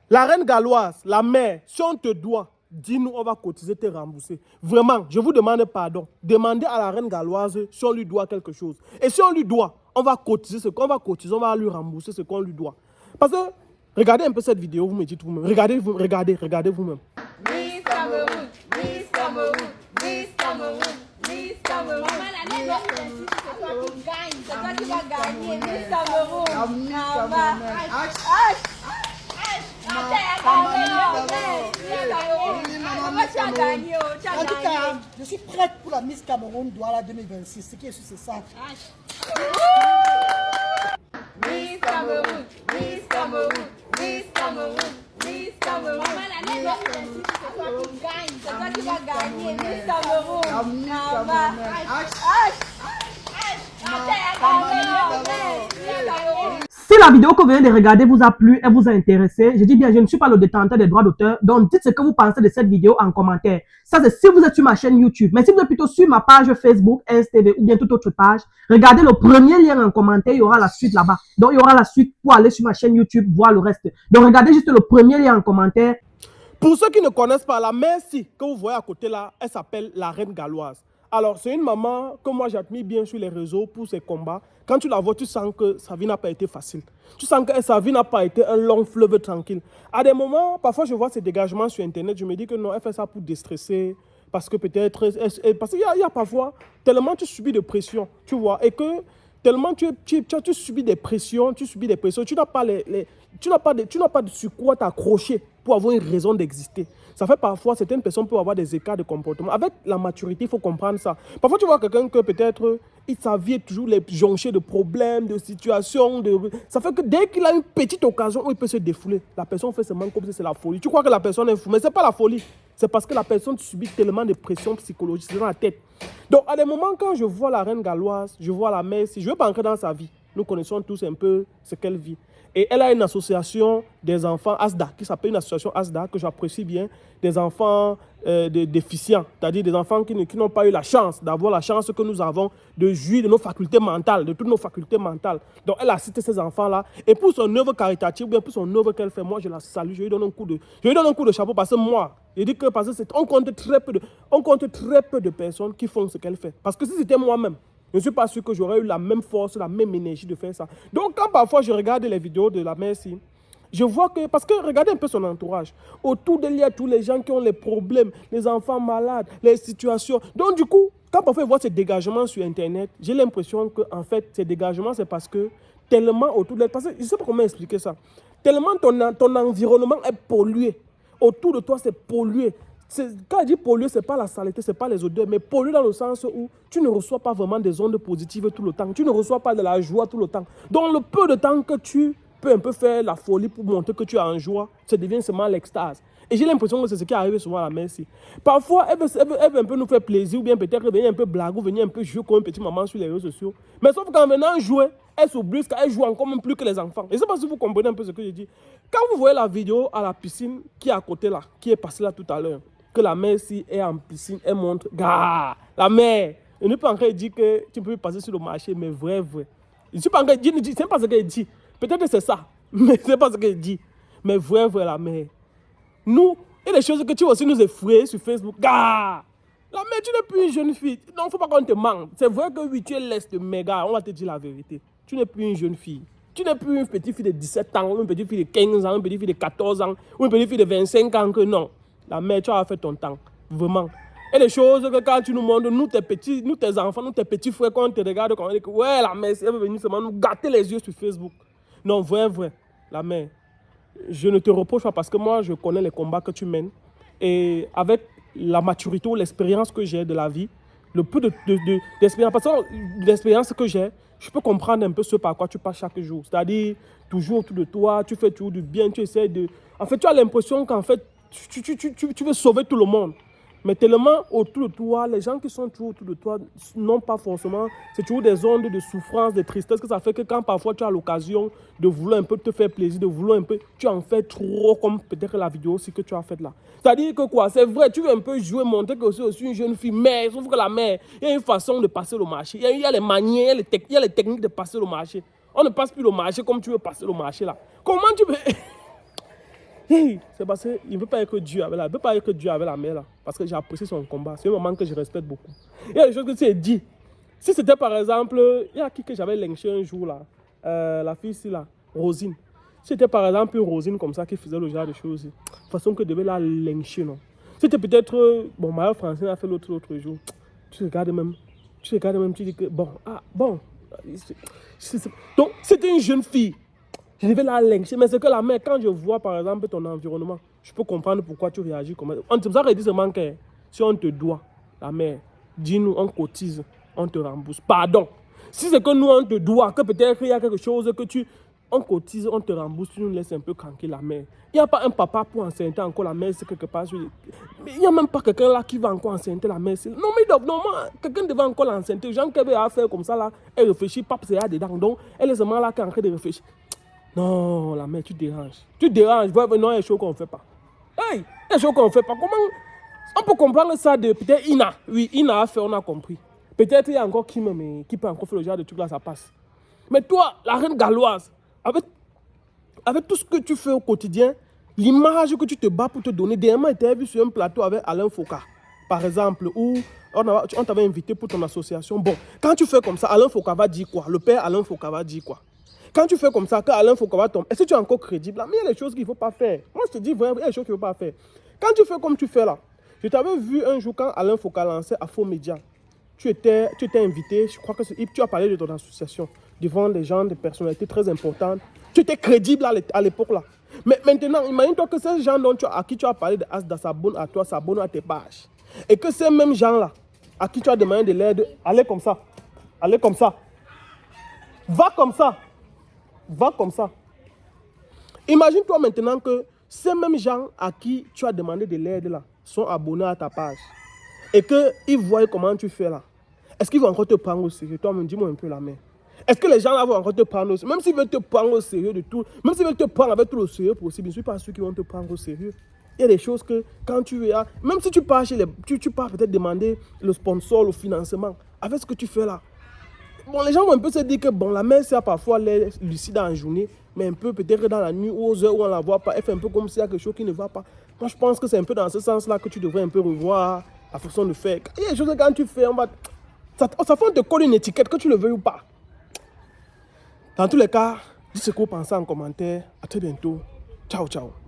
La reine galloise, la mère, si on te doit, dis-nous, on va cotiser, te rembourser. Vraiment, je vous demande pardon. Demandez à la reine galloise si on lui doit quelque chose. Et si on lui doit, on va cotiser ce qu'on va cotiser, on va lui rembourser ce qu'on lui doit. Parce que, regardez un peu cette vidéo, vous me dites vous-même. Regardez vous-même. Miss Cameroun, Miss Cameroun, Miss Cameroun, Miss Cameroun. Maman, c'est toi qui gagne, c'est toi qui vas gagner. Miss Cameroun. En tout cas, je suis prête pour la Miss Cameroun Douala 2026. Ce qui est sûr, c'est ça. Miss Cameroun, Miss Cameroun, Miss Cameroun, Miss Cameroun. Maman, c'est toi qui gagne, c'est toi qui vas gagner. Miss Cameroun. Si la vidéo que vous venez de regarder vous a plu et vous a intéressé, je dis bien, je ne suis pas le détenteur des droits d'auteur, donc dites ce que vous pensez de cette vidéo en commentaire. Ça, c'est si vous êtes sur ma chaîne YouTube. Mais si vous êtes plutôt sur ma page Facebook, STV ou bien toute autre page, regardez le premier lien en commentaire, il y aura la suite là-bas. Donc, il y aura la suite pour aller sur ma chaîne YouTube, voir le reste. Donc, regardez juste le premier lien en commentaire. Pour ceux qui ne connaissent pas, la mère que vous voyez à côté là, elle s'appelle la reine galloise. Alors, c'est une maman que moi j'admire bien sur les réseaux pour ses combats. Quand tu la vois, tu sens que sa vie n'a pas été facile. Tu sens que sa vie n'a pas été un long fleuve tranquille. À des moments, parfois je vois ses dégagements sur Internet, je me dis que non, elle fait ça pour déstresser. Parce que peut-être, parce qu'il y a parfois, tellement tu subis de pression, tu vois, et que tellement tu subis des pressions, tu n'as pas tu n'as pas de sur quoi t'accrocher pour avoir une raison d'exister. Ça fait parfois, certaines personnes peuvent avoir des écarts de comportement. Avec la maturité, il faut comprendre ça. Parfois, tu vois quelqu'un que peut-être, sa vie est toujours jonchée de problèmes, de situations. Ça fait que dès qu'il a une petite occasion où il peut se défouler, la personne fait seulement comme si c'est la folie. Tu crois que la personne est fou, mais ce n'est pas la folie. C'est parce que la personne subit tellement de pression psychologique dans la tête. Donc, à des moments, quand je vois la reine galloise, je vois la mère, si je ne veux pas entrer dans sa vie, nous connaissons tous un peu ce qu'elle vit. Et elle a une association des enfants ASDA, qui s'appelle une association ASDA, que j'apprécie bien, des enfants déficients, c'est-à-dire des enfants qui n'ont pas eu la chance, d'avoir la chance que nous avons de jouir de nos facultés mentales, de toutes nos facultés mentales. Donc elle a cité ces enfants-là. Et pour son œuvre caritative, ou bien pour son œuvre qu'elle fait, moi je la salue, je lui donne un coup de chapeau parce que moi, je dis que parce que on compte très peu de personnes qui font ce qu'elle fait. Parce que si c'était moi-même, je ne suis pas sûr que j'aurais eu la même force, la même énergie de faire ça. Donc, quand parfois je regarde les vidéos de la mère, je vois que, parce que regardez un peu son entourage. Autour d'elle, il y a tous les gens qui ont les problèmes, les enfants malades, les situations. Donc, du coup, quand parfois je vois ces dégagements sur Internet, j'ai l'impression que, en fait, ces dégagements, c'est parce que tellement autour d'elle, parce que je ne sais pas comment expliquer ça, tellement ton environnement est pollué. Autour de toi, c'est pollué. Quand je dis pollué, ce n'est pas la saleté, ce n'est pas les odeurs, mais pollué dans le sens où tu ne reçois pas vraiment des ondes positives tout le temps. Tu ne reçois pas de la joie tout le temps. Donc, le peu de temps que tu peux un peu faire la folie pour montrer que tu es en joie, ça devient seulement l'extase. Et j'ai l'impression que c'est ce qui arrive souvent à la mère. Parfois, elle veut un peu nous faire plaisir, ou bien peut-être venir un peu blaguer, ou venir un peu jouer comme une petite maman sur les réseaux sociaux. Mais sauf qu'en venant jouer, elle s'oublie qu'elle joue encore même plus que les enfants. Et je ne sais pas si vous comprenez un peu ce que je dis. Quand vous voyez la vidéo à la piscine qui est à côté là, qui est passée là tout à l'heure, que la mère est en piscine, elle montre, gars, la mère, elle ne peut pas encore dire que tu peux passer sur le marché, mais vrai. Je ne sais pas encore dire, ce n'est pas ce qu'elle dit. Peut-être que c'est ça, mais ce n'est pas ce qu'elle dit. Mais vrai, la mère. Nous, il y a des choses que tu vas aussi nous effrayer sur Facebook. Gars, la mère, tu n'es plus une jeune fille. Non, il ne faut pas qu'on te mente. C'est vrai que oui, tu es l'est de méga, on va te dire la vérité. Tu n'es plus une jeune fille. Tu n'es plus une petite fille de 17 ans, ou une petite fille de 15 ans, une petite fille de 14 ans, ou une petite fille de 25 ans que non. La mère, tu as fait ton temps. Vraiment. Et les choses que quand tu nous montres, nous tes enfants, nous tes petits frères, quand on te regarde, quand on dit que ouais, la mère, elle veut venir seulement nous gâter les yeux sur Facebook. Non, vrai. La mère, je ne te reproche pas parce que moi, je connais les combats que tu mènes. Et avec la maturité ou l'expérience que j'ai de la vie, le peu d'expérience, parce que l'expérience que j'ai, je peux comprendre un peu ce par quoi tu passes chaque jour. C'est-à-dire, toujours autour de toi, tu fais toujours du bien, tu essaies de... En fait, tu as l'impression qu'en fait, tu veux sauver tout le monde. Mais tellement autour de toi, les gens qui sont toujours autour de toi n'ont pas forcément, c'est toujours des ondes de souffrance, de tristesse, que ça fait que quand parfois tu as l'occasion de vouloir un peu te faire plaisir, de vouloir un peu, tu en fais trop, comme peut-être la vidéo aussi que tu as faite là. C'est-à-dire que quoi, c'est vrai, tu veux un peu jouer, montrer que c'est aussi une jeune fille, mais sauf que la mère, il y a une façon de passer le marché, il y a les manières, il y a les techniques de passer le marché. On ne passe plus le marché comme tu veux passer le marché là. Comment tu veux... Hey, c'est parce qu'il ne veut pas être Dieu avec la mère là. Parce que j'ai apprécié son combat. C'est un moment que je respecte beaucoup. Il y a des choses que tu as dit. Si c'était par exemple, il y a qui que j'avais lynché un jour là, la fille ici là, Rosine. Si c'était par exemple Rosine comme ça qui faisait le genre de choses, de toute façon que devait la lyncher, non. C'était peut-être, bon, Marie-Francine a fait l'autre jour. Tu regardes même, tu dis que, bon, donc c'était une jeune fille. Je devais la lyncher, mais c'est que la mère, quand je vois par exemple ton environnement, je peux comprendre pourquoi tu réagis comme ça. On te dit seulement que si on te doit, la mère, dis-nous, on cotise, on te rembourse. Pardon. Si c'est que nous, on te doit, que peut-être il y a quelque chose que on cotise, on te rembourse, tu nous laisses un peu tranquille la mère. Il n'y a pas un papa pour enceinte encore la mère, c'est quelque part. Mais il n'y a même pas quelqu'un là qui va encore enceinte la mère. Non, mais normalement, quelqu'un devait encore l'enceinte. Jean Kébé a fait comme ça là, elle réfléchit, pape, c'est là dedans. Donc, elle est seulement là qui est en train de réfléchir. Non, la mère, tu déranges. Tu déranges. Non, il y a des choses qu'on ne fait pas. Hey, il y a des choses qu'on ne fait pas. Comment on peut comprendre ça de peut-être Ina. Oui, Ina a fait, on a compris. Peut-être il y a encore Kim, mais qui peut encore faire le genre de truc là, ça passe. Mais toi, la reine galloise, avec tout ce que tu fais au quotidien, l'image que tu te bats pour te donner, dernièrement, tu as vu sur un plateau avec Alain Foucault, par exemple, où on t'avait invité pour ton association. Bon, quand tu fais comme ça, Alain Foucault va dire quoi? Le père Alain Foucault va dire quoi? Quand tu fais comme ça, quand Alain Foucault va tomber, est-ce que tu es encore crédible? Mais il y a des choses qu'il ne faut pas faire. Moi, je te dis vraiment, il y a des choses qu'il ne faut pas faire. Quand tu fais comme tu fais là, je t'avais vu un jour quand Alain Foucault lançait Afro Média. Tu étais invité, je crois que tu as parlé de ton association devant des gens, des personnalités très importantes. Tu étais crédible à l'époque là. Mais maintenant, imagine-toi que ces gens à qui tu as parlé de Asda s'abonnent à toi, s'abonnent à tes pages. Et que ces mêmes gens là, à qui tu as demandé de l'aide, allez comme ça. Allez comme ça. Va comme ça. Va comme ça. Imagine-toi maintenant que ces mêmes gens à qui tu as demandé de l'aide là sont abonnés à ta page. Et qu'ils voient comment tu fais là. Est-ce qu'ils vont encore te prendre au sérieux? Toi, dis-moi un peu la main. Est-ce que les gens là vont encore te prendre au sérieux? Même s'ils veulent te prendre au sérieux de tout, même s'ils veulent te prendre avec tout le sérieux possible, je ne suis pas sûr qu'ils vont te prendre au sérieux. Il y a des choses que quand tu es là, même si tu pars chez tu pars peut-être demander le sponsor, le financement, avec ce que tu fais là. Bon, les gens vont un peu se dire que bon, la mère, c'est parfois lucide en journée, mais un peu peut-être dans la nuit ou aux heures où on ne la voit pas, elle fait un peu comme s'il y a quelque chose qui ne va pas. Moi, je pense que c'est un peu dans ce sens-là que tu devrais un peu revoir la façon de faire. Il y a des choses que quand tu fais, ça fait on te colle une étiquette, que tu le veuilles ou pas. Dans tous les cas, dis ce que vous pensez en commentaire. À très bientôt. Ciao, ciao.